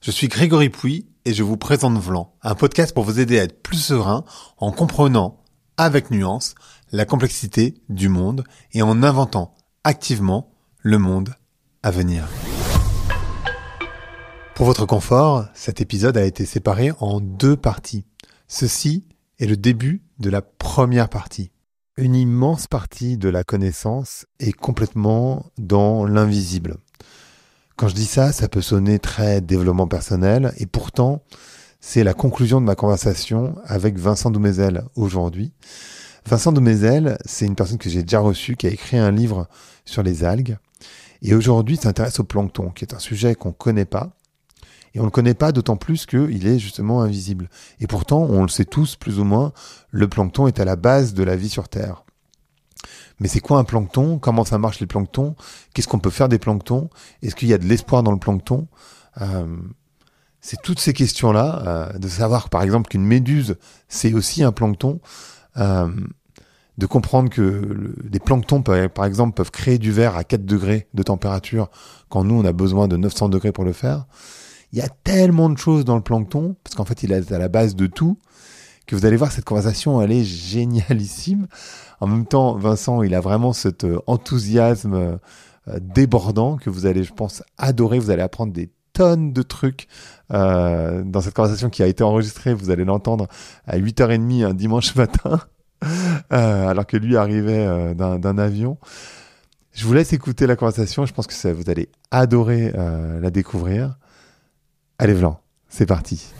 Je suis Grégory Pouy et je vous présente Vlan, un podcast pour vous aider à être plus serein en comprenant, avec nuance, la complexité du monde et en inventant activement le monde à venir. Pour votre confort, cet épisode a été séparé en 2 parties. Ceci est le début de la première partie. Une immense partie de la connaissance est complètement dans l'invisible. Quand je dis ça, ça peut sonner très développement personnel et pourtant, c'est la conclusion de ma conversation avec Vincent Doumézel aujourd'hui. Vincent Doumézel, c'est une personne que j'ai déjà reçue, qui a écrit un livre sur les algues et aujourd'hui s'intéresse au plancton, qui est un sujet qu'on ne connaît pas. Et on ne le connaît pas d'autant plus qu'il est justement invisible. Et pourtant, on le sait tous plus ou moins, le plancton est à la base de la vie sur Terre. Mais c'est quoi un plancton ? Comment ça marche les planctons ? Qu'est-ce qu'on peut faire des planctons ? Est-ce qu'il y a de l'espoir dans le plancton ? C'est toutes ces questions-là, de savoir par exemple qu'une méduse, c'est aussi un plancton, de comprendre que les planctons, par exemple, peuvent créer du verre à 4 degrés de température, quand nous, on a besoin de 900 degrés pour le faire. Il y a tellement de choses dans le plancton, parce qu'en fait, il est à la base de tout, que vous allez voir, cette conversation, elle est génialissime. En même temps, Vincent, il a vraiment cet enthousiasme débordant que vous allez, je pense, adorer. Vous allez apprendre des tonnes de trucs dans cette conversation qui a été enregistrée. Vous allez l'entendre à 8h30 un dimanche matin, alors que lui arrivait d'un avion. Je vous laisse écouter la conversation. Je pense que vous allez adorer la découvrir. Allez, Vlan, c'est parti.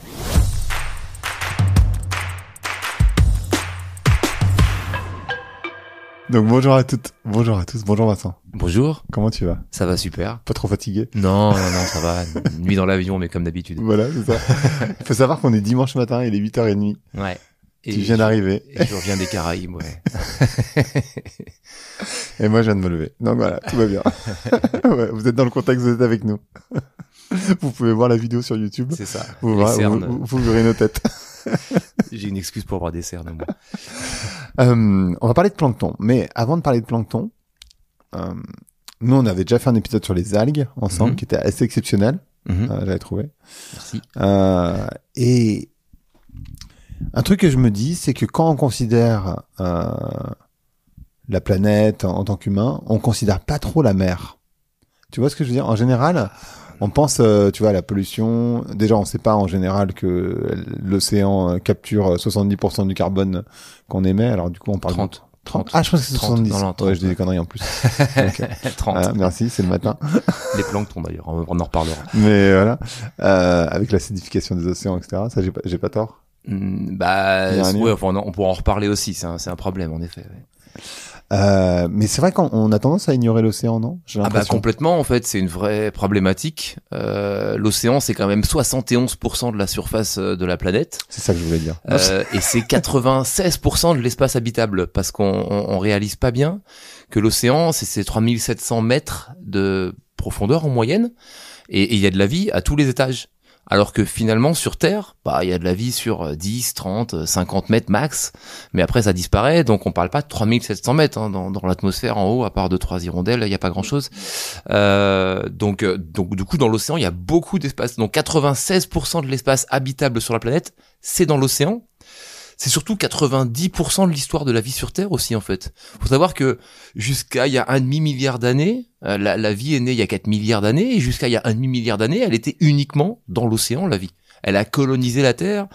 Donc bonjour à toutes, bonjour à tous, bonjour Vincent. Bonjour. Comment tu vas ? Ça va super. Pas trop fatigué ? Non, ça va. Nuit dans l'avion, mais comme d'habitude. Voilà, c'est ça. Il faut savoir qu'on est dimanche matin, il est 8h30. Ouais. Tu viens d'arriver. Et je reviens des Caraïbes, ouais. Et moi, je viens de me lever. Donc voilà, tout va bien. Ouais, vous êtes dans le contexte, vous êtes avec nous. Vous pouvez voir la vidéo sur YouTube. C'est ça. Vous verrez nos têtes. J'ai une excuse pour avoir des cernes, moi. On va parler de plancton. Mais avant de parler de plancton, nous, on avait déjà fait un épisode sur les algues ensemble, qui était assez exceptionnel. J'avais trouvé. Merci. Et un truc que je me dis, c'est que quand on considère la planète en tant qu'humain, on considère pas trop la mer. Tu vois ce que je veux dire ? En général, on pense, tu vois, à la pollution. Déjà, on sait pas en général que l'océan capture 70% du carbone qu'on émet. Alors du coup, on parle 30. 30. Ah, je pense que c'est 70. Non, 30, ouais, je dis des conneries en plus. Okay. 30. Merci, c'est le matin. Les planctons d'ailleurs, on en reparlera. Mais voilà, avec l'acidification des océans, etc. Ça, j'ai pas tort. Ouais, enfin, on pourra en reparler aussi. C'est un problème en effet. Ouais. Mais c'est vrai qu'on a tendance à ignorer l'océan, non ? Complètement, en fait, c'est une vraie problématique. L'océan, c'est quand même 71% de la surface de la planète. C'est ça que je voulais dire. Et c'est 96% de l'espace habitable, parce qu'on réalise pas bien que l'océan, c'est 3700 mètres de profondeur en moyenne, et il y a de la vie à tous les étages. Alors que finalement, sur Terre, il y a de la vie sur 10, 30, 50 mètres max, mais après ça disparaît, donc on parle pas de 3700 mètres dans l'atmosphère en haut, à part 2-3 hirondelles, il y a pas grand-chose. Donc du coup, dans l'océan, il y a beaucoup d'espace. Donc 96% de l'espace habitable sur la planète, c'est dans l'océan. C'est surtout 90% de l'histoire de la vie sur Terre aussi, en fait. Faut savoir que jusqu'à il y a 1,5 milliard d'années, la vie est née il y a 4 milliards d'années, et jusqu'à il y a 1,5 milliard d'années, elle était uniquement dans l'océan, la vie. Elle a colonisé la Terre.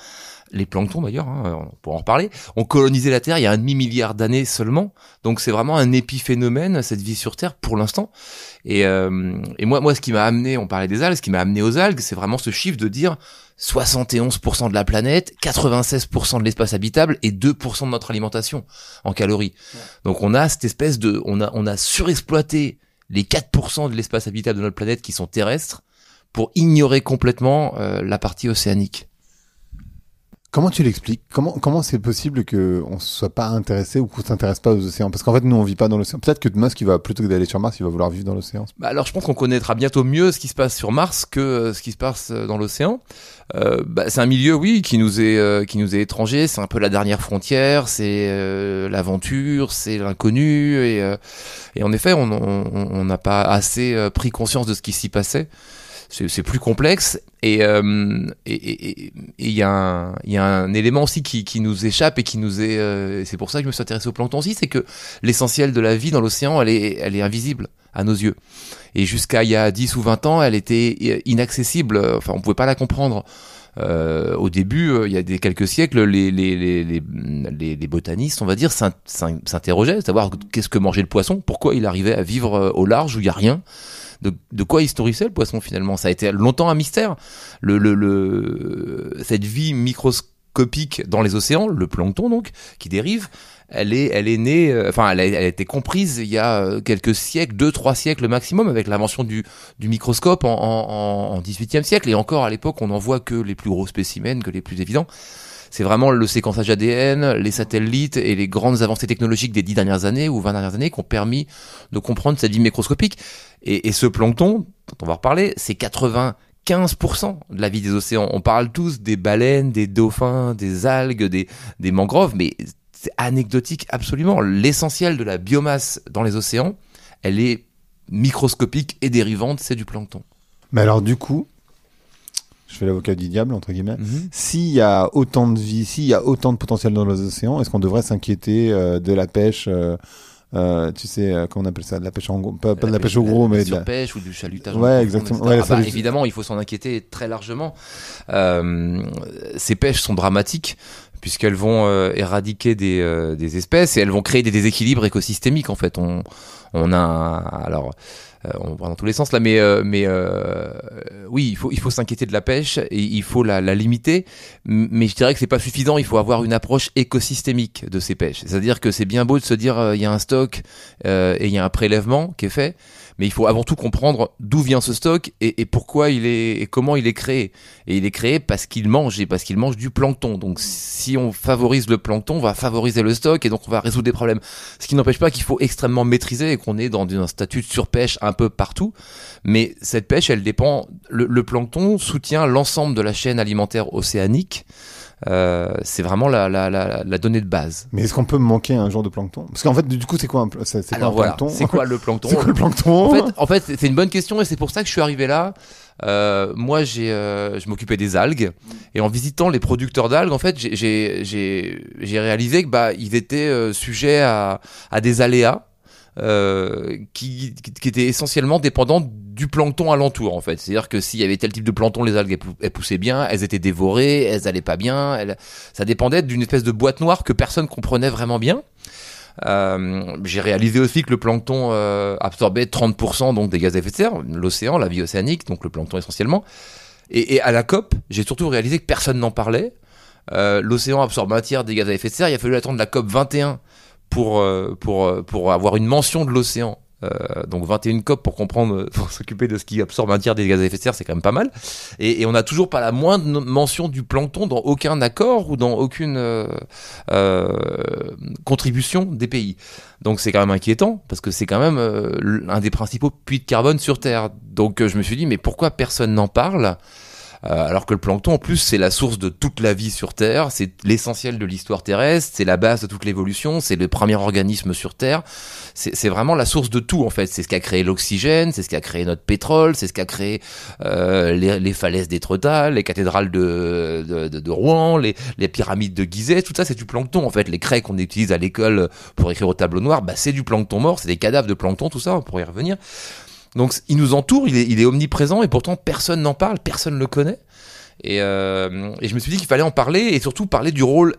Les planctons d'ailleurs, on pourra en reparler, ont colonisé la Terre il y a 1,5 milliard d'années seulement. Donc c'est vraiment un épiphénomène, cette vie sur Terre, pour l'instant. Et moi, ce qui m'a amené, on parlait des algues, ce qui m'a amené aux algues, c'est vraiment ce chiffre de dire 71% de la planète, 96% de l'espace habitable et 2% de notre alimentation en calories. Ouais. Donc on a cette espèce on a surexploité les 4% de l'espace habitable de notre planète qui sont terrestres pour ignorer complètement la partie océanique. Comment tu l'expliques ? Comment c'est possible qu'on soit pas intéressé ou qu'on s'intéresse pas aux océans ? Parce qu'en fait, nous, on vit pas dans l'océan. Peut-être que Musk, plutôt que d'aller sur Mars, il va vouloir vivre dans l'océan. Alors, je pense qu'on connaîtra bientôt mieux ce qui se passe sur Mars que ce qui se passe dans l'océan. C'est un milieu, oui, qui nous est étranger. C'est un peu la dernière frontière. C'est l'aventure, c'est l'inconnu. Et en effet, on n'a pas assez pris conscience de ce qui s'y passait. c'est plus complexe et il y a un élément aussi qui nous échappe et qui nous est c'est pour ça que je me suis intéressé au plancton aussi, c'est que l'essentiel de la vie dans l'océan elle est invisible à nos yeux et jusqu'à il y a 10 ou 20 ans elle était inaccessible, enfin on pouvait pas la comprendre. Au début, il y a quelques siècles, les botanistes, on va dire, s'interrogeaient, savoir qu'est-ce que mangeait le poisson, pourquoi il arrivait à vivre au large où il y a rien. De quoi il se nourrissait le poisson finalement. Ça a été longtemps un mystère. Cette vie microscopique dans les océans, le plancton donc, qui dérive, elle est née, elle a été comprise il y a quelques siècles, 2-3 siècles maximum, avec l'invention du microscope en 18e siècle. Et encore à l'époque, on n'en voit que les plus gros spécimens, que les plus évidents. C'est vraiment le séquençage ADN, les satellites et les grandes avancées technologiques des 10 dernières années ou 20 dernières années qui ont permis de comprendre cette vie microscopique. Et ce plancton, dont on va reparler, c'est 95% de la vie des océans. On parle tous des baleines, des dauphins, des algues, des mangroves, mais c'est anecdotique absolument. L'essentiel de la biomasse dans les océans, elle est microscopique et dérivante, c'est du plancton. Mais alors du coup, je fais l'avocat du diable, entre guillemets. S'il y a autant de vie, s'il y a autant de potentiel dans les océans, est-ce qu'on devrait s'inquiéter de la pêche tu sais, comment on appelle ça, de la pêche en gros, pas de la pêche au gros, mais de la surpêche ou du chalutage. Ouais, exactement. Ouais, évidemment, il faut s'en inquiéter très largement. Ces pêches sont dramatiques puisqu'elles vont éradiquer des espèces et elles vont créer des déséquilibres écosystémiques. En fait, on va dans tous les sens là, mais oui, il faut s'inquiéter de la pêche et il faut la limiter, mais je dirais que c'est pas suffisant. Il faut avoir une approche écosystémique de ces pêches. C'est-à-dire que c'est bien beau de se dire il y a un stock et il y a un prélèvement qui est fait, mais il faut avant tout comprendre d'où vient ce stock et pourquoi et comment il est créé. Et il est créé parce qu'il mange du plancton. Donc si on favorise le plancton, on va favoriser le stock et donc on va résoudre des problèmes. Ce qui n'empêche pas qu'il faut extrêmement maîtriser et qu'on est dans un statut de surpêche un peu partout. Mais cette pêche, elle dépend. Le plancton soutient l'ensemble de la chaîne alimentaire océanique. C'est vraiment la donnée de base. Mais est-ce qu'on peut manquer un jour de plancton? Parce qu'en fait, du coup, c'est quoi un plancton? C'est quoi le plancton? C'est quoi le plancton? En fait, c'est une bonne question et c'est pour ça que je suis arrivé là. Moi, je m'occupais des algues et en visitant les producteurs d'algues, en fait, j'ai réalisé que ils étaient sujets à des aléas. Qui étaient essentiellement dépendants du plancton alentour en fait. C'est-à-dire que s'il y avait tel type de plancton, les algues elles poussaient bien, elles étaient dévorées, elles allaient pas bien, ça dépendait d'une espèce de boîte noire que personne comprenait vraiment bien. J'ai réalisé aussi que le plancton absorbait 30% donc des gaz à effet de serre, l'océan, la vie océanique, donc le plancton essentiellement. Et à la COP, j'ai surtout réalisé que personne n'en parlait. L'océan absorbe un tiers des gaz à effet de serre, il a fallu attendre la COP 21 pour avoir une mention de l'océan. Donc 21 COP pour comprendre, pour s'occuper de ce qui absorbe un tiers des gaz à effet de serre, c'est quand même pas mal. Et on n'a toujours pas la moindre mention du plancton dans aucun accord ou dans aucune contribution des pays. Donc c'est quand même inquiétant parce que c'est quand même un des principaux puits de carbone sur Terre. Donc je me suis dit mais pourquoi personne n'en parle ? Alors que le plancton, en plus, c'est la source de toute la vie sur Terre, c'est l'essentiel de l'histoire terrestre, c'est la base de toute l'évolution, c'est le premier organisme sur Terre, c'est vraiment la source de tout, en fait. C'est ce qui a créé l'oxygène, c'est ce qui a créé notre pétrole, c'est ce qui a créé les falaises d'Étretat, les cathédrales de Rouen, les pyramides de Gizeh, tout ça, c'est du plancton, en fait. Les craies qu'on utilise à l'école pour écrire au tableau noir, c'est du plancton mort, c'est des cadavres de plancton, tout ça, on pourrait y revenir. Donc il nous entoure, il est omniprésent et pourtant personne n'en parle, personne ne le connaît. Et je me suis dit qu'il fallait en parler et surtout parler du rôle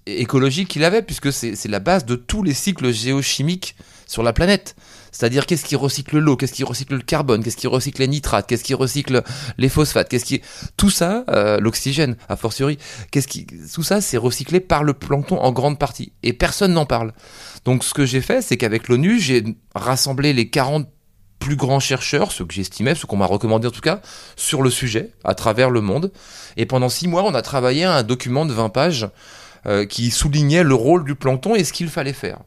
écologique qu'il avait puisque c'est la base de tous les cycles géochimiques sur la planète. C'est-à-dire qu'est-ce qui recycle l'eau, qu'est-ce qui recycle le carbone, qu'est-ce qui recycle les nitrates, qu'est-ce qui recycle les phosphates, tout ça, l'oxygène a fortiori, tout ça c'est recyclé par le plancton en grande partie et personne n'en parle. Donc ce que j'ai fait, c'est qu'avec l'ONU, j'ai rassemblé les 40 plus grands chercheurs, ceux que j'estimais, ceux qu'on m'a recommandé en tout cas, sur le sujet, à travers le monde. Et pendant 6 mois, on a travaillé à un document de 20 pages qui soulignait le rôle du plancton et ce qu'il fallait faire.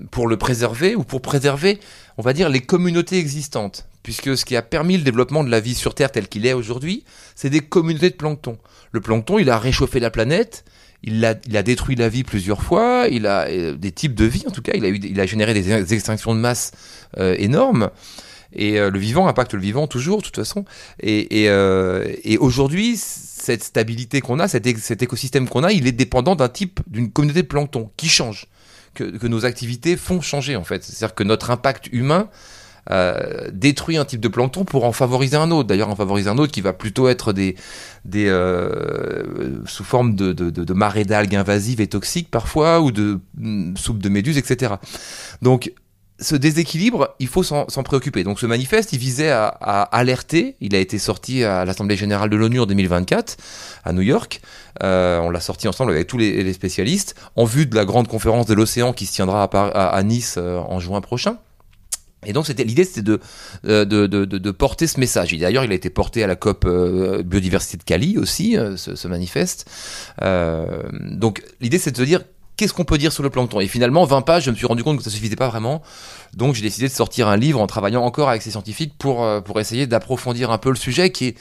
Pour le préserver ou pour préserver, on va dire, les communautés existantes. Puisque ce qui a permis le développement de la vie sur Terre tel qu'il est aujourd'hui, c'est des communautés de plancton. Le plancton, il a réchauffé la planète, il a détruit la vie plusieurs fois, il a des types de vie en tout cas, il a généré des extinctions de masse énormes. Et le vivant impacte le vivant toujours, de toute façon. Et aujourd'hui, cette stabilité qu'on a, cet écosystème qu'on a, il est dépendant d'une communauté de plancton qui change, que nos activités font changer en fait. C'est-à-dire que notre impact humain détruit un type de plancton pour en favoriser un autre. D'ailleurs, en favoriser un autre qui va plutôt être sous forme de marées d'algues invasives et toxiques parfois, ou de soupes de méduses, etc. Donc, ce déséquilibre, il faut s'en préoccuper. Donc ce manifeste, il visait à alerter. Il a été sorti à l'Assemblée générale de l'ONU en 2024 à New York. On l'a sorti ensemble avec tous les spécialistes en vue de la grande conférence de l'océan qui se tiendra à Nice en juin prochain. Et donc l'idée c'était de porter ce message. Et d'ailleurs il a été porté à la COP biodiversité de Cali aussi, ce manifeste. Donc l'idée c'est de se dire qu'est-ce qu'on peut dire sur le plancton. Et finalement 20 pages, je me suis rendu compte que ça suffisait pas vraiment. Donc j'ai décidé de sortir un livre en travaillant encore avec ces scientifiques pour essayer d'approfondir un peu le sujet qui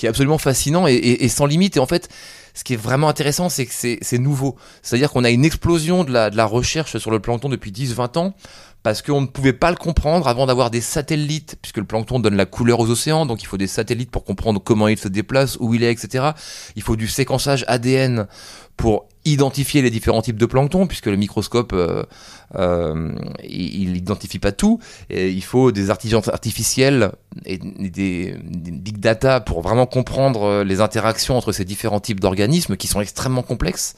est absolument fascinant et sans limite. Et en fait, ce qui est vraiment intéressant, c'est que c'est nouveau. C'est-à-dire qu'on a une explosion de la recherche sur le plancton depuis 10-20 ans, parce qu'on ne pouvait pas le comprendre avant d'avoir des satellites, puisque le plancton donne la couleur aux océans, donc il faut des satellites pour comprendre comment il se déplace, où il est, etc. Il faut du séquençage ADN pour identifier les différents types de plancton, puisque le microscope, il n'identifie pas tout. Et il faut des intelligences artificielles et des big data pour vraiment comprendre les interactions entre ces différents types d'organismes qui sont extrêmement complexes.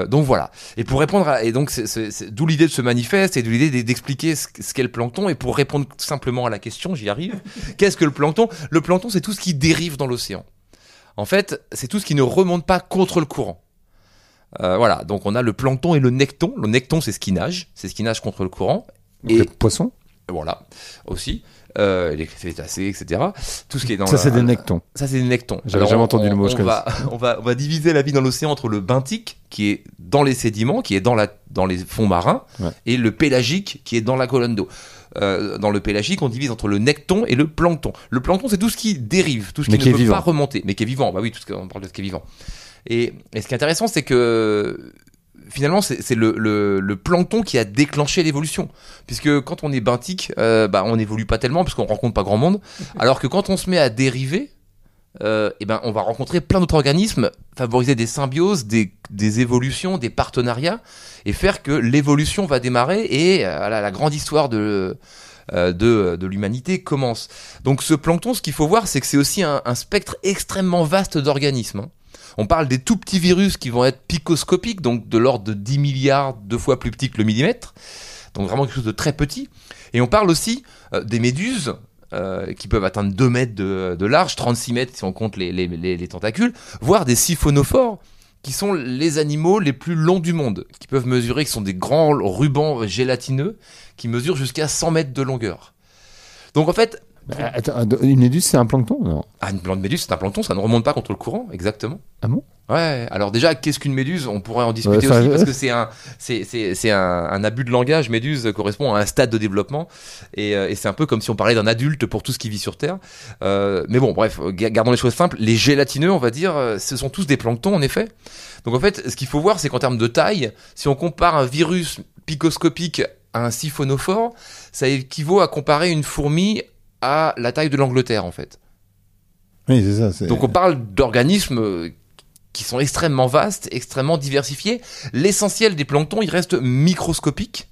Donc voilà. Et pour répondre et donc c'est d'où l'idée de ce manifeste et d'où l'idée d'expliquer ce qu'est le plancton. Et pour répondre simplement à la question, j'y arrive. Qu'est-ce que le plancton ? Le plancton, c'est tout ce qui dérive dans l'océan. En fait, c'est tout ce qui ne remonte pas contre le courant. Voilà. Donc on a le plancton et le necton. Le necton, c'est ce qui nage contre le courant. Et les poissons. Voilà. Aussi. Les cétacés, etc. Tout ce qui est dans ça, c'est des nectons. Ça, c'est des nectons. J'avais jamais entendu le mot. On va diviser la vie dans l'océan entre le benthique, qui est dans les sédiments, qui est dans les fonds marins, ouais, et le pélagique, qui est dans la colonne d'eau. Dans le pélagique, on divise entre le necton et le plancton. Le plancton, c'est tout ce qui dérive, tout ce qui ne peut pas remonter, mais qui est vivant. Bah oui, on parle de ce qui est vivant. Et ce qui est intéressant, c'est que finalement, c'est le plancton qui a déclenché l'évolution. Puisque quand on est benthique, on n'évolue pas tellement, parce qu'on rencontre pas grand monde. Alors que quand on se met à dériver, on va rencontrer plein d'autres organismes, favoriser des symbioses, des évolutions, des partenariats, et faire que l'évolution va démarrer et la grande histoire de l'humanité commence. Donc ce plancton, ce qu'il faut voir, c'est que c'est aussi un spectre extrêmement vaste d'organismes, hein. On parle des tout petits virus qui vont être picoscopiques, donc de l'ordre de 10 milliards de fois plus petits que le millimètre, donc vraiment quelque chose de très petit. Et on parle aussi des méduses, qui peuvent atteindre 2 mètres de large, 36 mètres si on compte les tentacules, voire des siphonophores, qui sont les animaux les plus longs du monde, qui peuvent mesurer, qui sont des grands rubans gélatineux, qui mesurent jusqu'à 100 mètres de longueur. Donc en fait... Attends, une méduse, c'est un plancton, non ? Ah, une méduse, c'est un plancton, ça ne remonte pas contre le courant, exactement. Ah bon ? Ouais, alors déjà, qu'est-ce qu'une méduse ? On pourrait en discuter aussi, parce que c'est un abus de langage. Méduse correspond à un stade de développement, et c'est un peu comme si on parlait d'un adulte pour tout ce qui vit sur Terre. Mais bon, bref, gardons les choses simples. Les gélatineux, on va dire, ce sont tous des planctons, en effet. Donc en fait, ce qu'il faut voir, c'est qu'en termes de taille, si on compare un virus picoscopique à un siphonophore, ça équivaut à comparer une fourmi à la taille de l'Angleterre, en fait. Oui, c'est ça. Donc on parle d'organismes qui sont extrêmement vastes, extrêmement diversifiés. L'essentiel des planctons, il reste microscopique.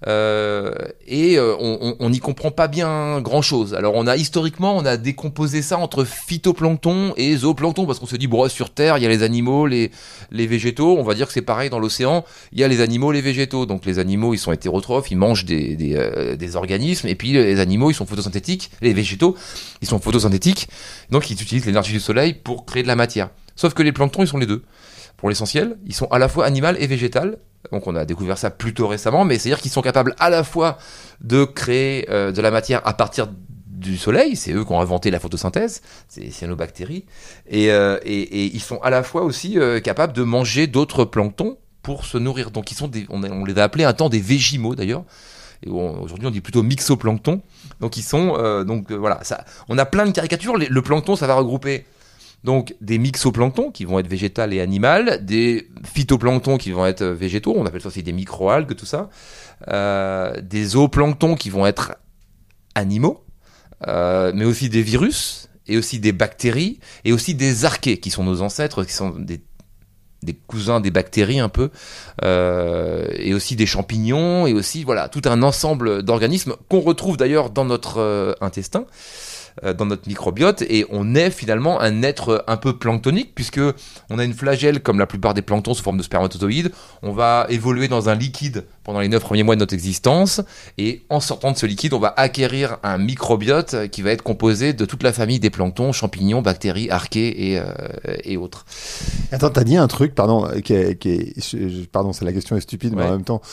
On n'y comprend pas bien grand-chose. Alors historiquement, on a décomposé ça entre phytoplancton et zooplancton, parce qu'on se dit, sur Terre, il y a les animaux, les végétaux. On va dire que c'est pareil dans l'océan. Il y a les animaux, les végétaux. Donc les animaux, ils sont hétérotrophes, ils mangent des organismes, et puis les animaux, ils sont photosynthétiques. Les végétaux, ils sont photosynthétiques. Donc ils utilisent l'énergie du soleil pour créer de la matière. Sauf que les planctons, ils sont les deux. Pour l'essentiel, ils sont à la fois animal et végétal. Donc on a découvert ça plutôt récemment, mais c'est-à-dire qu'ils sont capables à la fois de créer de la matière à partir du soleil, c'est eux qui ont inventé la photosynthèse, c'est cyanobactéries, et ils sont à la fois aussi capables de manger d'autres planctons pour se nourrir. Donc ils sont on les a appelés un temps des végimaux d'ailleurs. Et aujourd'hui on dit plutôt mixoplancton. Donc ils sont voilà, ça, on a plein de caricatures. Le plancton, ça va regrouper donc des mixoplanctons qui vont être végétales et animales, des phytoplanctons qui vont être végétaux, on appelle ça aussi des microalgues, tout ça, des zooplanctons qui vont être animaux, mais aussi des virus, et aussi des bactéries, et aussi des archées, qui sont nos ancêtres, qui sont des cousins des bactéries un peu, et aussi des champignons, et aussi voilà tout un ensemble d'organismes qu'on retrouve d'ailleurs dans notre intestin, dans notre microbiote, et on est finalement un être un peu planctonique, puisque on a une flagelle comme la plupart des planctons sous forme de spermatozoïdes. On va évoluer dans un liquide pendant les 9 premiers mois de notre existence, et en sortant de ce liquide, on va acquérir un microbiote qui va être composé de toute la famille des planctons, champignons, bactéries, archées et autres. Attends, t'as dit un truc, pardon, pardon, c'est la question est stupide, mais en même temps,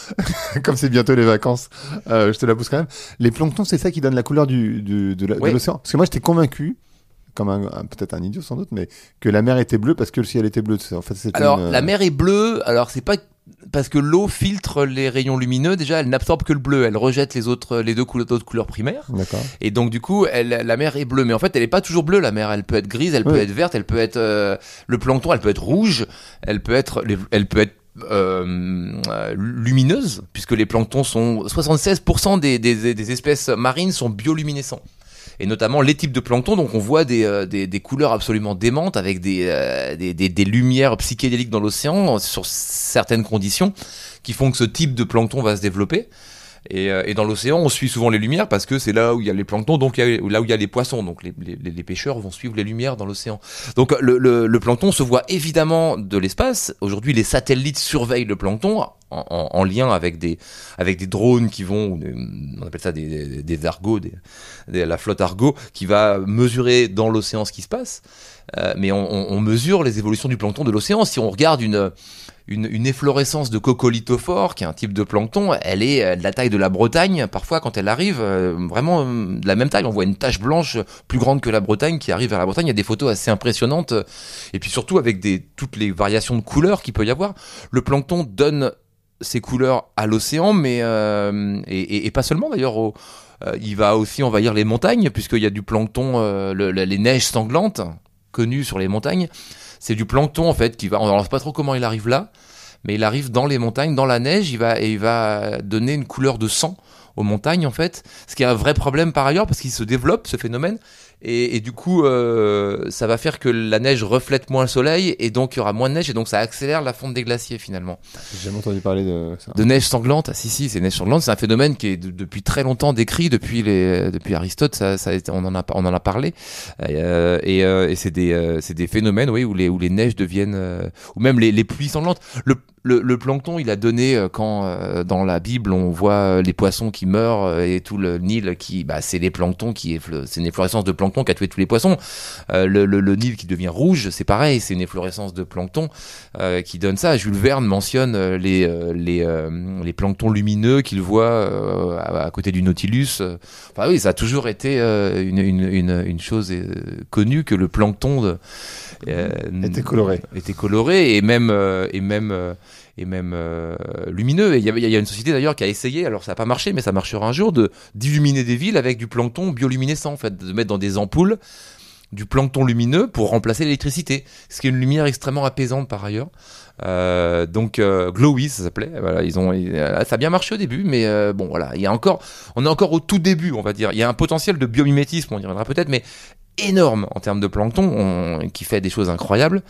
comme c'est bientôt les vacances, je te la pousse quand même. Les planctons, c'est ça qui donne la couleur de l'océan. Parce que moi, j'étais convaincu, comme peut-être un idiot sans doute, mais que la mer était bleue parce que le ciel était bleu. En fait, la mer est bleue. Alors, c'est pas parce que l'eau filtre les rayons lumineux. Déjà, elle n'absorbe que le bleu. Elle rejette les deux couleurs primaires. D'accord. Et donc, du coup, la mer est bleue. Mais en fait, elle est pas toujours bleue, la mer. Elle peut être grise, elle peut être verte, elle peut être le plancton, elle peut être rouge, elle peut être lumineuse, puisque les planctons sont 76% des espèces marines sont bioluminescents. Et notamment les types de plancton, donc on voit des couleurs absolument démentes avec des lumières psychédéliques dans l'océan sur certaines conditions qui font que ce type de plancton va se développer. Et dans l'océan, on suit souvent les lumières parce que c'est là où il y a les planctons, donc là où il y a les poissons. Donc les pêcheurs vont suivre les lumières dans l'océan. Donc le plancton se voit évidemment de l'espace. Aujourd'hui, les satellites surveillent le plancton en lien avec des drones qui vont, on appelle ça des Argo, la flotte Argo, qui va mesurer dans l'océan ce qui se passe. Mais on mesure les évolutions du plancton de l'océan. Si on regarde une efflorescence de coccolithophore, qui est un type de plancton, elle est de la taille de la Bretagne. Parfois, quand elle arrive, vraiment de la même taille, on voit une tache blanche plus grande que la Bretagne qui arrive vers la Bretagne. Il y a des photos assez impressionnantes, et puis surtout avec toutes les variations de couleurs qu'il peut y avoir. Le plancton donne ses couleurs à l'océan, mais et pas seulement d'ailleurs. Il va aussi envahir les montagnes, puisqu'il y a du plancton, les neiges sanglantes connues sur les montagnes. C'est du plancton en fait on ne sait pas trop comment il arrive là, mais il arrive dans les montagnes, dans la neige, il va donner une couleur de sang aux montagnes en fait, ce qui est un vrai problème par ailleurs parce qu'il se développe ce phénomène. Et du coup, ça va faire que la neige reflète moins le soleil, et donc il y aura moins de neige, et donc ça accélère la fonte des glaciers finalement. J'ai jamais entendu parler de ça. De neige sanglante. Ah si, c'est neige sanglante. C'est un phénomène qui est depuis très longtemps décrit, depuis Aristote. On en a parlé. Et c'est des phénomènes, oui, où les neiges deviennent, ou même les pluies sanglantes. Le plancton, il a donné quand dans la Bible on voit les poissons qui meurent et tout le Nil c'est les planctons c'est une efflorescence de plancton qui a tué tous les poissons. Le Nil qui devient rouge, c'est pareil, c'est une efflorescence de plancton qui donne ça. Jules Verne mentionne les planctons lumineux qu'il voit à côté du Nautilus. Enfin oui, ça a toujours été une chose connue que le plancton était coloré et même lumineux. Et il y a une société d'ailleurs qui a essayé, alors ça n'a pas marché, mais ça marchera un jour, d'illuminer des villes avec du plancton bioluminescent, en fait, de mettre dans des ampoules du plancton lumineux pour remplacer l'électricité, ce qui est une lumière extrêmement apaisante par ailleurs. Donc Glowy ça s'appelait. Voilà, ça a bien marché au début, mais bon voilà, on est encore au tout début, on va dire. Il y a un potentiel de biomimétisme, on y reviendra peut-être, mais énorme en termes de plancton, qui fait des choses incroyables,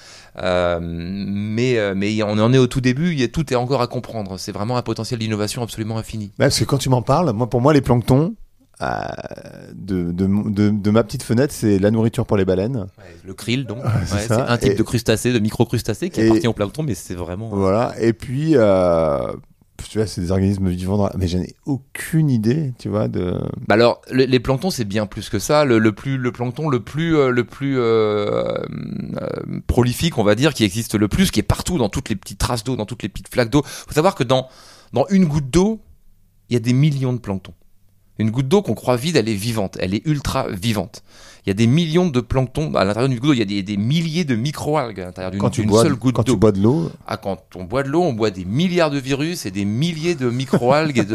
mais on en est au tout début, tout est encore à comprendre. C'est vraiment un potentiel d'innovation absolument infini. Parce que quand tu m'en parles, pour moi les planctons, de ma petite fenêtre, c'est la nourriture pour les baleines. Le krill, donc. C'est un type de crustacé, de microcrustacé qui appartient au plancton, mais c'est vraiment... Voilà, et puis... tu vois, c'est des organismes vivants, mais je n'ai aucune idée, tu vois, de... Alors, les planctons, c'est bien plus que ça. Le plancton le plus prolifique, on va dire, qui existe le plus, qui est partout, dans toutes les petites traces d'eau, dans toutes les petites flaques d'eau. Faut savoir que dans une goutte d'eau, il y a des millions de planctons. Une goutte d'eau qu'on croit vide, elle est vivante, elle est ultra vivante. Il y a des millions de planctons à l'intérieur d'une goutte d'eau, il y a des milliers de microalgues à l'intérieur d'une seule goutte d'eau. Quand tu bois de l'eau... Quand on boit de l'eau, on boit des milliards de virus et des milliers de microalgues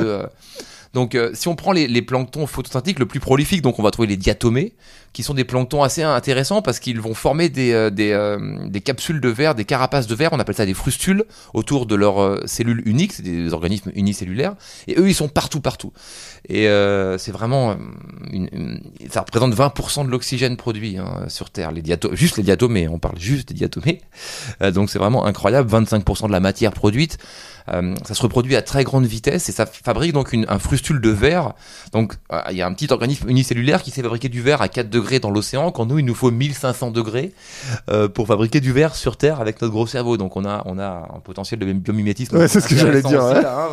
Donc si on prend les planctons photosynthétiques, le plus prolifique, donc on va trouver les diatomées, qui sont des planctons assez intéressants parce qu'ils vont former des capsules de verre, des carapaces de verre, on appelle ça des frustules, autour de leurs cellules uniques, c'est des organismes unicellulaires, et eux ils sont partout. Et c'est vraiment, ça représente 20% de l'oxygène produit sur Terre, juste les diatomées, on parle juste des diatomées, donc c'est vraiment incroyable, 25% de la matière produite. Ça se reproduit à très grande vitesse et ça fabrique donc un frustule de verre. Donc il y a un petit organisme unicellulaire qui sait fabriquer du verre à 4 degrés dans l'océan, quand nous il nous faut 1500 degrés pour fabriquer du verre sur Terre avec notre gros cerveau. Donc on a un potentiel de biomimétisme. Ouais, c'est ce que j'allais dire. Aussi, ouais. là,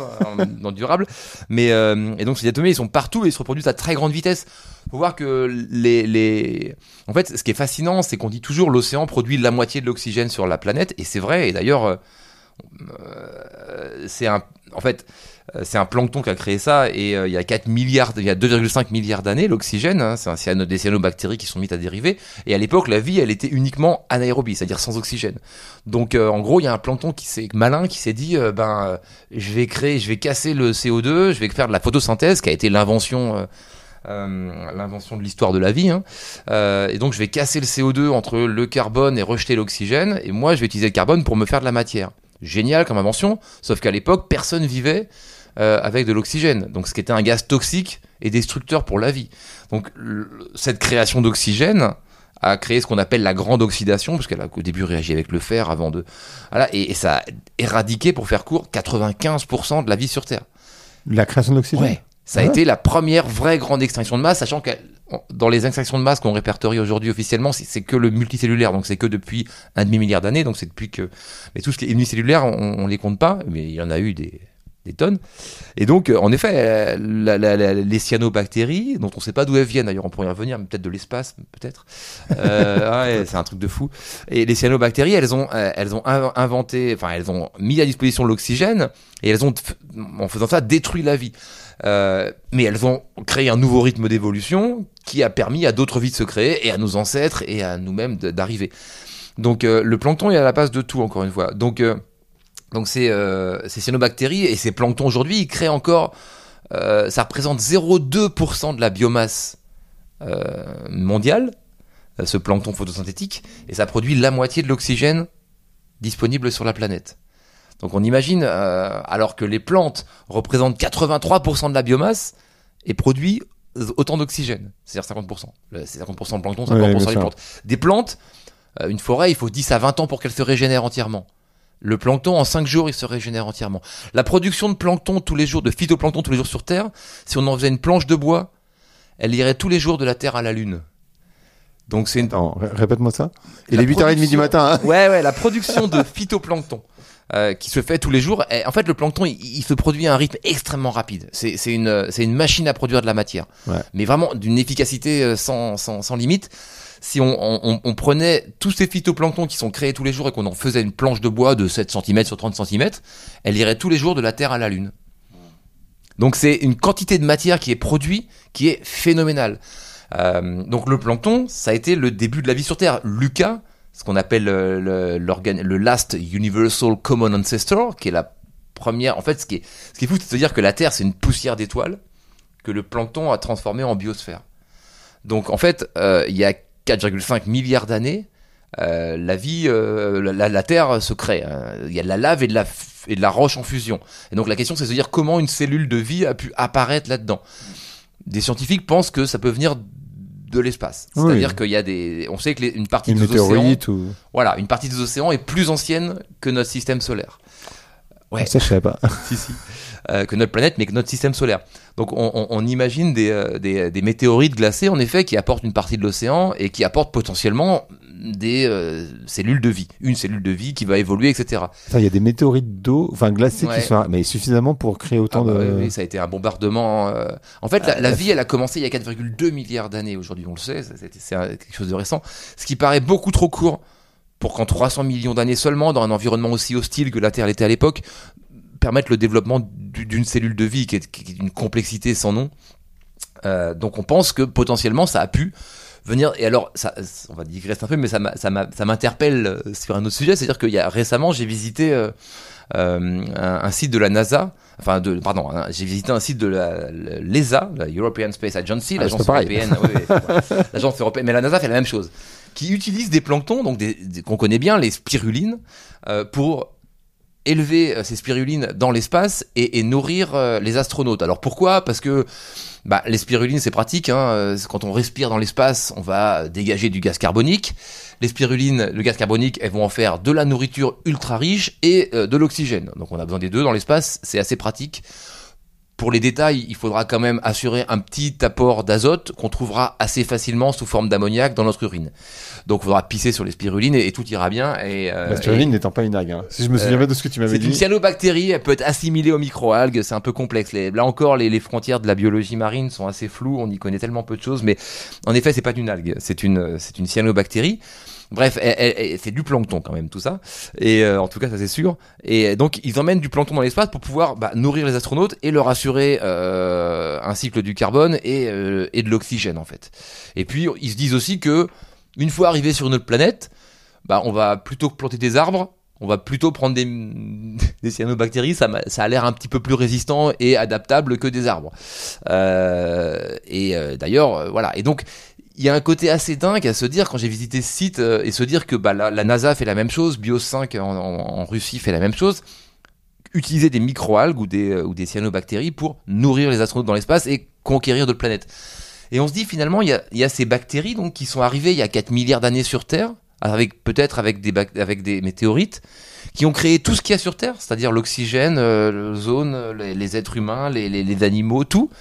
dans le durable. Mais et donc ces diatomées ils sont partout et ils se reproduisent à très grande vitesse. Faut voir que en fait ce qui est fascinant, c'est qu'on dit toujours l'océan produit la moitié de l'oxygène sur la planète, et c'est vrai. Et d'ailleurs c'est un plancton qui a créé ça, et il y a 2,5 milliards d'années, l'oxygène, c'est des cyanobactéries qui sont mises à dériver, et à l'époque la vie elle était uniquement anaérobie, c'est-à-dire sans oxygène. Donc en gros il y a un plancton qui s'est dit je vais casser le CO2, je vais faire de la photosynthèse, qui a été l'invention de l'histoire de la vie, et donc je vais casser le CO2 entre le carbone et rejeter l'oxygène, et moi je vais utiliser le carbone pour me faire de la matière. Génial comme invention, sauf qu'à l'époque personne vivait avec de l'oxygène, donc ce qui était un gaz toxique et destructeur pour la vie. Donc cette création d'oxygène a créé ce qu'on appelle la grande oxydation, parce qu'elle a au début réagi avec le fer avant de... Voilà, et ça a éradiqué, pour faire court, 95% de la vie sur Terre. La création d'oxygène. Ouais. Ça a été la première vraie grande extinction de masse, sachant que dans les extinctions de masse qu'on répertorie aujourd'hui officiellement, c'est que le multicellulaire, donc c'est que depuis 1,5 milliard d'années, donc c'est depuis que... Mais tout ce qui est unicellulaire, on les compte pas, mais il y en a eu des tonnes. Et donc, en effet, les cyanobactéries, dont on ne sait pas d'où elles viennent, d'ailleurs on pourrait y revenir, mais peut-être de l'espace, peut-être. Ouais, c'est un truc de fou. Et les cyanobactéries, elles ont mis à disposition l'oxygène, et elles ont, en faisant ça, détruit la vie. Mais elles ont créé un nouveau rythme d'évolution qui a permis à d'autres vies de se créer, et à nos ancêtres et à nous-mêmes d'arriver. Donc le plancton est à la base de tout, encore une fois. Donc ces cyanobactéries et ces planctons aujourd'hui, ils créent encore, ça représente 0,2% de la biomasse mondiale, ce plancton photosynthétique, et ça produit la moitié de l'oxygène disponible sur la planète. Donc on imagine, alors que les plantes représentent 83% de la biomasse et produisent autant d'oxygène, c'est-à-dire 50%. C'est 50% de plancton, 50% des plantes. Des plantes, une forêt, il faut 10 à 20 ans pour qu'elle se régénère entièrement. Le plancton, en 5 jours, il se régénère entièrement. La production de plancton tous les jours, de phytoplancton tous les jours sur Terre, si on en faisait une planche de bois, elle irait tous les jours de la Terre à la Lune. Donc c'est une... Attends, répète-moi ça. Il est 8h30 du matin. Ouais, la production de phytoplancton qui se fait tous les jours. En fait, le plancton, il se produit à un rythme extrêmement rapide. C'est une machine à produire de la matière. Ouais. Mais vraiment d'une efficacité sans limite. Si on prenait tous ces phytoplanctons qui sont créés tous les jours et qu'on en faisait une planche de bois de 7 cm sur 30 cm, elle irait tous les jours de la Terre à la Lune. Donc c'est une quantité de matière qui est produite qui est phénoménale. Donc le plancton, ça a été le début de la vie sur Terre. Lucas, ce qu'on appelle le Last Universal Common Ancestor, qui est la première... En fait, ce qui est fou, c'est de se dire que la Terre, c'est une poussière d'étoiles que le plancton a transformée en biosphère. Donc en fait, il y a 4,5 milliards d'années, la vie, la Terre se crée. Il y a de la lave et de la roche en fusion. Et donc la question, c'est de se dire comment une cellule de vie a pu apparaître là-dedans. Des scientifiques pensent que ça peut venir de l'espace. C'est-à-dire qu'il y a on sait que une partie des océans, voilà, une partie des océans est plus ancienne que notre système solaire. Ouais. Ça, je savais pas. Si. Que notre planète, mais que notre système solaire. Donc on imagine des météorites glacées, en effet, qui apportent une partie de l'océan et qui apportent potentiellement des cellules de vie. Une cellule de vie qui va évoluer, etc. Il y a des météorites d'eau, glacées, qui sont, mais suffisamment pour créer autant de... Oui, ça a été un bombardement. En fait, la vie, elle a commencé il y a 4,2 milliards d'années. Aujourd'hui, on le sait, c'est quelque chose de récent. Ce qui paraît beaucoup trop court pour qu'en 300 millions d'années seulement, dans un environnement aussi hostile que la Terre l'était à l'époque, permettre le développement d'une cellule de vie qui est d'une complexité sans nom. Donc on pense que potentiellement ça a pu venir. Et alors, on va digresser un peu, mais ça m'interpelle sur un autre sujet. C'est-à-dire récemment, j'ai visité un site de la NASA. J'ai visité un site de l'ESA, la European Space Agency, l'agence européenne. L'agence européenne, mais la NASA fait la même chose, qui utilise des planctons, donc qu'on connaît bien, les spirulines, pour élever ces spirulines dans l'espace et nourrir les astronautes. Alors pourquoi ? Parce que les spirulines, c'est pratique, hein. Quand on respire dans l'espace, on va dégager du gaz carbonique. Les spirulines, le gaz carbonique, elles vont en faire de la nourriture ultra riche et de l'oxygène. Donc on a besoin des deux dans l'espace, c'est assez pratique. Pour les détails, il faudra quand même assurer un petit apport d'azote qu'on trouvera assez facilement sous forme d'ammoniac dans notre urine. Donc il faudra pisser sur les spirulines et tout ira bien. La spiruline n'étant pas une algue, hein. Si je me souviens bien de ce que tu m'avais dit. C'est une cyanobactérie, elle peut être assimilée aux microalgues, c'est un peu complexe. Là encore, les frontières de la biologie marine sont assez floues, on y connaît tellement peu de choses, mais en effet, c'est pas une algue, c'est une cyanobactérie. Bref, c'est du plancton quand même tout ça, et en tout cas ça c'est sûr. Et donc ils emmènent du plancton dans l'espace pour pouvoir nourrir les astronautes et leur assurer un cycle du carbone et de l'oxygène en fait. Et puis ils se disent aussi que une fois arrivés sur notre planète, on va plutôt que planter des arbres, on va plutôt prendre des cyanobactéries, ça a l'air un petit peu plus résistant et adaptable que des arbres. D'ailleurs, voilà. Et donc il y a un côté assez dingue à se dire, quand j'ai visité ce site, et se dire que la NASA fait la même chose, Bios 5 en Russie fait la même chose, utiliser des microalgues ou des cyanobactéries pour nourrir les astronautes dans l'espace et conquérir d'autres planètes. Et on se dit finalement, il y a ces bactéries donc, qui sont arrivées il y a 4 milliards d'années sur Terre, peut-être avec des météorites, qui ont créé tout ce qu'il y a sur Terre, c'est-à-dire l'oxygène, l'ozone, les êtres humains, les animaux, tout,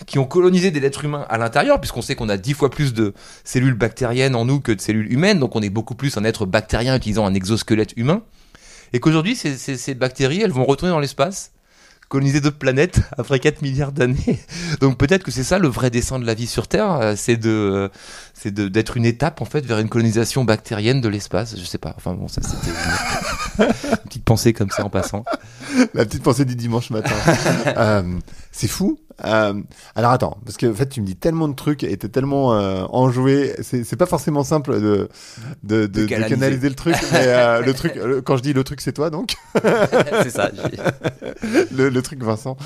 qui ont colonisé des êtres humains à l'intérieur, puisqu'on sait qu'on a 10 fois plus de cellules bactériennes en nous que de cellules humaines, donc on est beaucoup plus un être bactérien utilisant un exosquelette humain, et qu'aujourd'hui, ces bactéries, elles vont retourner dans l'espace, coloniser d'autres planètes après 4 milliards d'années. Donc peut-être que c'est ça le vrai dessein de la vie sur Terre, c'est d'être une étape en fait vers une colonisation bactérienne de l'espace. Je sais pas. Enfin bon, ça c'était une petite pensée comme ça en passant. La petite pensée du dimanche matin. C'est fou. Alors attends, parce que en fait tu me dis tellement de trucs et t'es tellement enjoué, c'est pas forcément simple de canaliser le truc, mais le truc, quand je dis le truc c'est toi donc. C'est ça. Le truc Vincent.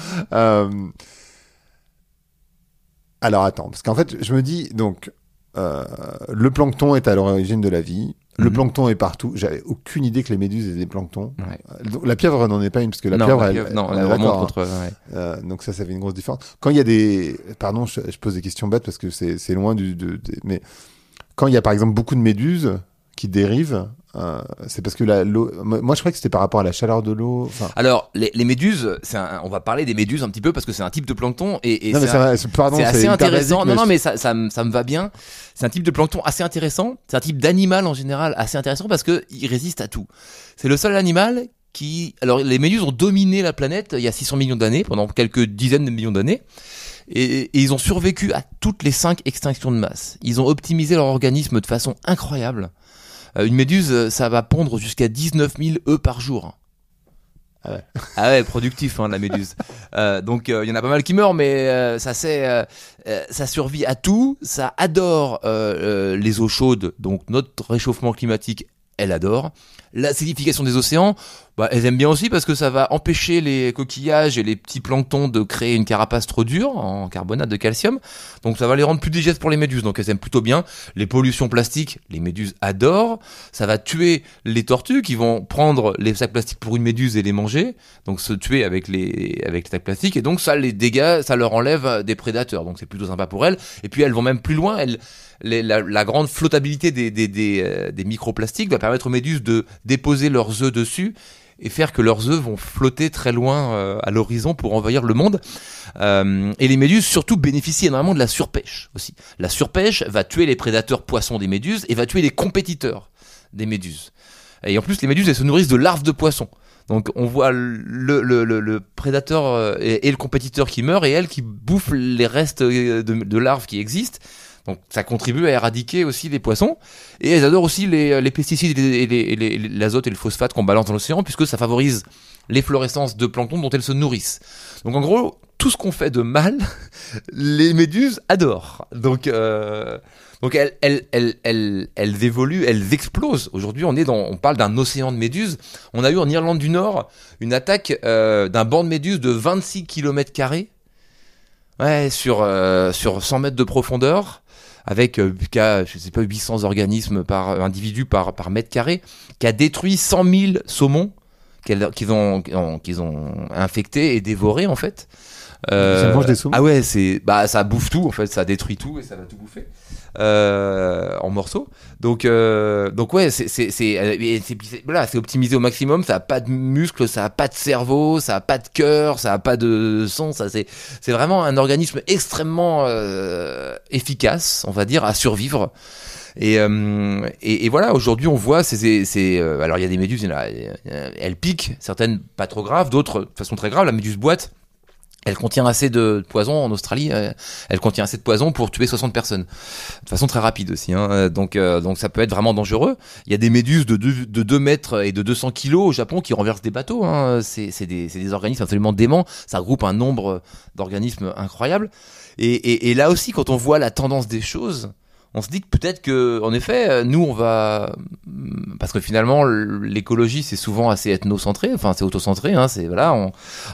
Alors attends, parce qu'en fait je me dis donc le plancton est à l'origine de la vie. Le plancton est partout. J'avais aucune idée que les méduses étaient des planctons. Ouais. Donc, la pieuvre n'en est pas une parce que la pieuvre, elle remonte contre. Ouais. Donc ça fait une grosse différence. Quand il y a des, pardon, je pose des questions bêtes parce que c'est loin mais quand il y a par exemple beaucoup de méduses qui dérivent, c'est parce que l'eau. Moi, je croyais que c'était par rapport à la chaleur de l'eau. Enfin... Alors, les méduses, on va parler des méduses un petit peu parce que c'est un type de plancton et non, c'est assez intéressant. Non, mais ça me va bien. C'est un type de plancton assez intéressant. C'est un type d'animal en général assez intéressant parce que il résiste à tout. C'est le seul animal alors, les méduses ont dominé la planète il y a 600 millions d'années, pendant quelques dizaines de millions d'années. Et ils ont survécu à toutes les 5 extinctions de masse. Ils ont optimisé leur organisme de façon incroyable. Une méduse, ça va pondre jusqu'à 19 000 œufs par jour. Ah ouais, productif la méduse. Donc il y en a pas mal qui meurent, mais ça survit à tout. Ça adore les eaux chaudes, donc notre réchauffement climatique, elle adore. L'acidification des océans, elles aiment bien aussi parce que ça va empêcher les coquillages et les petits planctons de créer une carapace trop dure en carbonate de calcium. Donc ça va les rendre plus digestes pour les méduses. Donc elles aiment plutôt bien. Les pollutions plastiques, les méduses adorent. Ça va tuer les tortues qui vont prendre les sacs plastiques pour une méduse et les manger. Donc se tuer avec les sacs plastiques. Et donc ça les dégâts, ça leur enlève des prédateurs. Donc c'est plutôt sympa pour elles. Et puis elles vont même plus loin. La grande flottabilité des microplastiques va permettre aux méduses de déposer leurs œufs dessus et faire que leurs œufs vont flotter très loin à l'horizon pour envahir le monde. Et les méduses surtout bénéficient énormément de la surpêche aussi. La surpêche va tuer les prédateurs poissons des méduses et va tuer les compétiteurs des méduses. Et en plus, les méduses, elles se nourrissent de larves de poissons. Donc on voit le prédateur et le compétiteur qui meurent et elles qui bouffent les restes de larves qui existent. Donc ça contribue à éradiquer aussi les poissons. Et elles adorent aussi les pesticides et l'azote et le phosphate qu'on balance dans l'océan, puisque ça favorise l'efflorescence de plancton dont elles se nourrissent. Donc en gros, tout ce qu'on fait de mal, les méduses adorent. Donc elles évoluent, elles explosent. Aujourd'hui, on parle d'un océan de méduses. On a eu en Irlande du Nord une attaque d'un banc de méduses de 26 km². Ouais, sur 100 mètres de profondeur, avec je sais pas 800 organismes par individu par mètre carré, qui a détruit 100 000 saumons qu'ils ont infectés et dévorés en fait. Ça mange des saumons. Ah ouais, ça bouffe tout en fait, ça détruit tout et ça va tout bouffer en morceaux. Donc ouais, c'est optimisé au maximum. Ça a pas de muscles, ça a pas de cerveau, ça a pas de cœur, ça a pas de sang. C'est vraiment un organisme extrêmement efficace, on va dire, à survivre. Et voilà, aujourd'hui on voit alors il y a des méduses, elles piquent, certaines pas trop graves, d'autres de façon très grave. La méduse boîte, elle contient assez de poison en Australie, elle contient assez de poison pour tuer 60 personnes. De façon très rapide aussi, hein. Donc ça peut être vraiment dangereux. Il y a des méduses de 2 mètres et de 200 kilos au Japon qui renversent des bateaux, hein. C'est des organismes absolument déments. Ça regroupe un nombre d'organismes incroyables. Et là aussi, quand on voit la tendance des choses, on se dit que peut-être que, en effet, nous parce que finalement l'écologie c'est souvent assez ethnocentré, enfin c'est autocentré, hein, c'est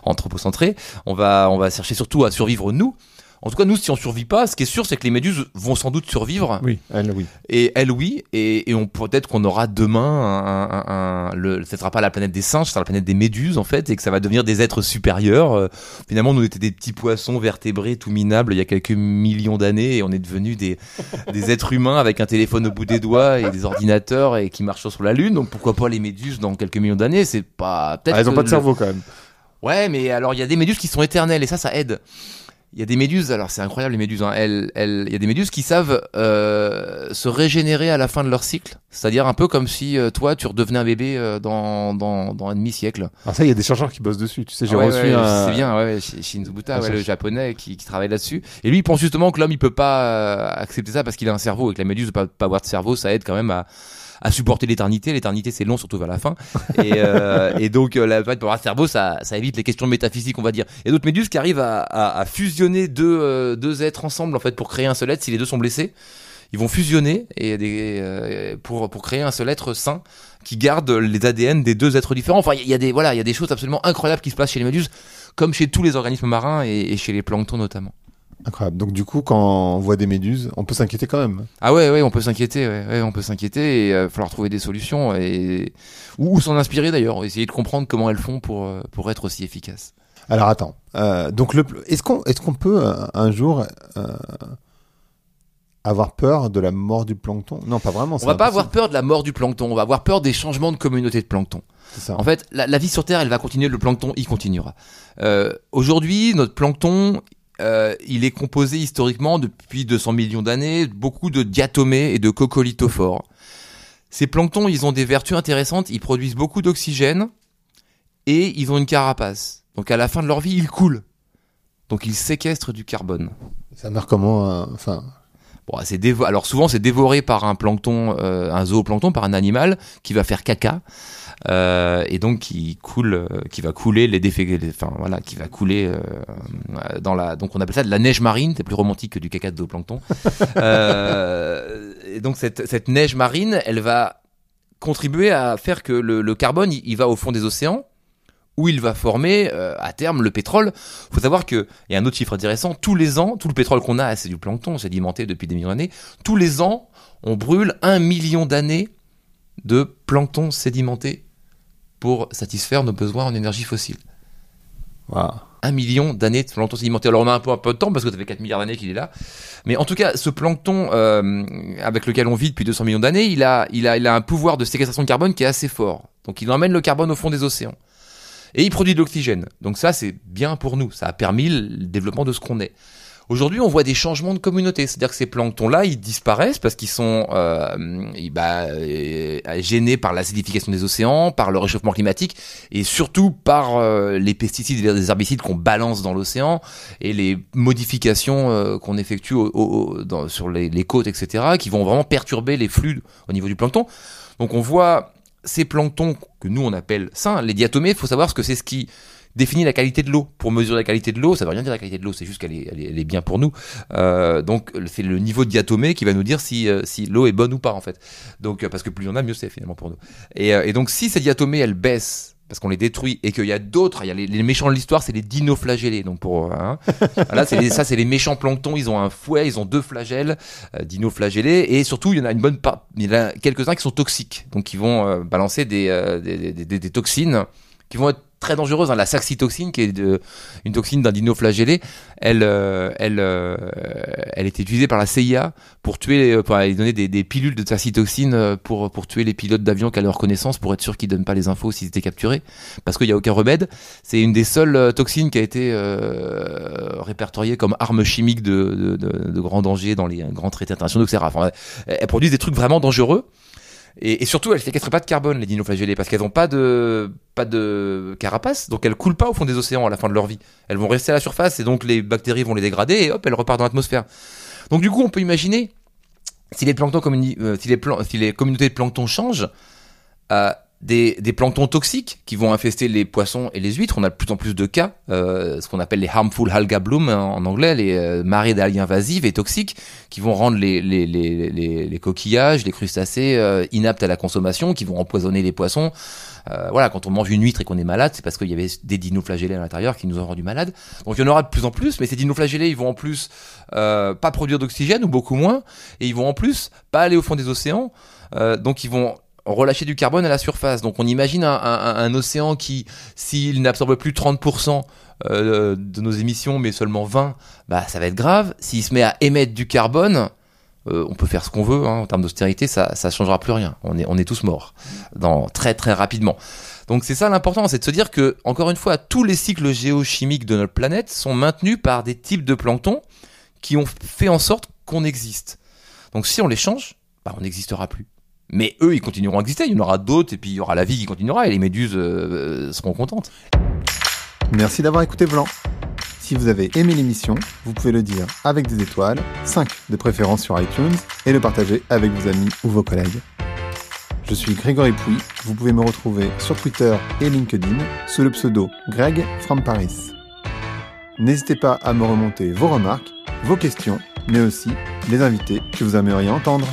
anthropocentré. On va chercher surtout à survivre nous. En tout cas, nous, si on survit pas, ce qui est sûr, c'est que les méduses vont sans doute survivre. Oui, elles, oui. Et elles, oui. Et peut-être qu'on aura demain ce sera pas la planète des singes, ce sera la planète des méduses, en fait, et que ça va devenir des êtres supérieurs. Finalement, nous étions des petits poissons vertébrés, tout minables, il y a quelques millions d'années, et on est devenus des êtres humains avec un téléphone au bout des doigts et des ordinateurs et qui marchent sur la Lune. Donc pourquoi pas les méduses dans quelques millions d'années? C'est pas, peut-être. Elles ont pas de cerveau, quand même. Ouais, mais alors, il y a des méduses qui sont éternelles, et ça aide. Il y a des méduses, alors c'est incroyable les méduses, hein. Il y a des méduses qui savent se régénérer à la fin de leur cycle. C'est-à-dire un peu comme si toi tu redevenais un bébé dans un demi-siècle. Alors ça, il y a des chercheurs qui bossent dessus. Tu sais, j'ai reçu c'est bien, Shinzubuta, le japonais qui travaille là-dessus. Et lui, il pense justement que l'homme il peut pas accepter ça parce qu'il a un cerveau et que la méduse pas avoir de cerveau, ça aide quand même à supporter l'éternité. L'éternité, c'est long, surtout vers la fin. Et donc, pour avoir un cerveau, ça évite les questions métaphysiques, on va dire. Et d'autres méduses qui arrivent à fusionner deux êtres ensemble, en fait, pour créer un seul être. Si les deux sont blessés, ils vont fusionner pour créer un seul être sain qui garde les ADN des deux êtres différents. Enfin, il y a des choses absolument incroyables qui se passent chez les méduses, comme chez tous les organismes marins et chez les planctons notamment. Incroyable. Donc du coup, quand on voit des méduses, on peut s'inquiéter quand même. Ah ouais, on peut s'inquiéter. On peut s'inquiéter et il va falloir trouver des solutions ou s'en inspirer d'ailleurs, essayer de comprendre comment elles font pour être aussi efficaces. Alors attends. Donc est-ce qu'on peut un jour avoir peur de la mort du plancton? Non, pas vraiment. On va pas avoir peur de la mort du plancton. On va avoir peur des changements de communauté de plancton. C'est ça. En fait, la vie sur Terre, elle va continuer. Le plancton, il continuera. Aujourd'hui, notre plancton. Il est composé historiquement depuis 200 millions d'années, beaucoup de diatomées et de coccolithophores. Ces planctons, ils ont des vertus intéressantes, ils produisent beaucoup d'oxygène et ils ont une carapace. Donc à la fin de leur vie, ils coulent. Donc ils séquestrent du carbone. Ça meurt comment Bon, alors souvent c'est dévoré par un plancton, un zooplancton, par un animal qui va faire caca. Et donc qui va couler qui va couler donc on appelle ça de la neige marine, c'est plus romantique que du caca de zooplancton. Et donc cette neige marine, elle va contribuer à faire que le carbone il va au fond des océans où il va former à terme le pétrole. Faut savoir que, il y a un autre chiffre intéressant, tous les ans, tout le pétrole qu'on a, c'est du plancton, c'est alimenté depuis des millions d'années, tous les ans, on brûle 1 million d'années de plancton sédimenté pour satisfaire nos besoins en énergie fossile. Wow. 1 million d'années de plancton sédimenté. Alors on a un peu de temps parce que ça fait 4 milliards d'années qu'il est là. Mais en tout cas, ce plancton avec lequel on vit depuis 200 millions d'années, il a un pouvoir de séquestration de carbone qui est assez fort. Donc il emmène le carbone au fond des océans. Et il produit de l'oxygène. Donc ça, c'est bien pour nous. Ça a permis le développement de ce qu'on est. Aujourd'hui, on voit des changements de communauté. C'est-à-dire que ces planctons-là, ils disparaissent parce qu'ils sont gênés par l'acidification des océans, par le réchauffement climatique et surtout par les pesticides et les herbicides qu'on balance dans l'océan et les modifications qu'on effectue sur les côtes, etc., qui vont vraiment perturber les flux au niveau du plancton. Donc on voit ces planctons que nous on appelle sains, les diatomées, il faut savoir que c'est ce qui définit la qualité de l'eau. Pour mesurer la qualité de l'eau, ça veut rien dire la qualité de l'eau, c'est juste qu'elle est bien pour nous. Donc c'est le niveau de diatomée qui va nous dire si l'eau est bonne ou pas en fait. Donc parce que plus on a, mieux c'est finalement pour nous. Et donc si ces diatomées elles baissent parce qu'on les détruit et qu'il y a d'autres, il y a les méchants de l'histoire, c'est les dinoflagellés. Donc là c'est les méchants planctons, ils ont un fouet, ils ont 2 flagelles, dinoflagellés, et surtout il y en a quelques-uns qui sont toxiques, donc qui vont balancer des toxines qui vont être très dangereuse, la saxitoxine, qui est une toxine d'un dinoflagellé, elle était utilisée par la CIA pour aller donner des pilules de saxitoxine pour tuer les pilotes d'avion qui avaient leur connaissance, pour être sûr qu'ils donnent pas les infos s'ils étaient capturés, parce qu'il y a aucun remède. C'est une des seules toxines qui a été répertoriée comme arme chimique de grand danger dans les grands traités internationaux, etc. Enfin, elles produisent des trucs vraiment dangereux. Et surtout, elles séquestrent pas de carbone, les dinoflagellés, parce qu'elles n'ont pas de carapace, donc elles coulent pas au fond des océans à la fin de leur vie. Elles vont rester à la surface, et donc les bactéries vont les dégrader, et hop, elles repartent dans l'atmosphère. Donc du coup, on peut imaginer, si les communautés de plancton changent, des planctons toxiques qui vont infester les poissons et les huîtres. On a de plus en plus de cas, ce qu'on appelle les harmful alga bloom en anglais, les marées d'algues invasives et toxiques qui vont rendre les coquillages, les crustacés inaptes à la consommation, qui vont empoisonner les poissons. Quand on mange une huître et qu'on est malade, c'est parce qu'il y avait des dinoflagellés à l'intérieur qui nous ont rendu malades. Donc il y en aura de plus en plus, mais ces dinoflagellés, ils vont en plus pas produire d'oxygène, ou beaucoup moins, et ils vont en plus pas aller au fond des océans, donc ils vont relâcher du carbone à la surface. Donc on imagine un océan qui, s'il n'absorbe plus 30% de nos émissions, mais seulement 20%, ça va être grave. S'il se met à émettre du carbone, on peut faire ce qu'on veut, en termes d'austérité, ça changera plus rien. On est tous morts très très rapidement. Donc c'est ça l'important, c'est de se dire que, encore une fois, tous les cycles géochimiques de notre planète sont maintenus par des types de plancton qui ont fait en sorte qu'on existe. Donc si on les change, on n'existera plus. Mais eux, ils continueront à exister, il y en aura d'autres, et puis il y aura la vie qui continuera, et les méduses seront contentes. Merci d'avoir écouté Blanc. Si vous avez aimé l'émission, vous pouvez le dire avec des étoiles, 5 de préférence sur iTunes, et le partager avec vos amis ou vos collègues. Je suis Grégory Pouy, vous pouvez me retrouver sur Twitter et LinkedIn sous le pseudo Greg from Paris. N'hésitez pas à me remonter vos remarques, vos questions, mais aussi les invités que vous aimeriez entendre.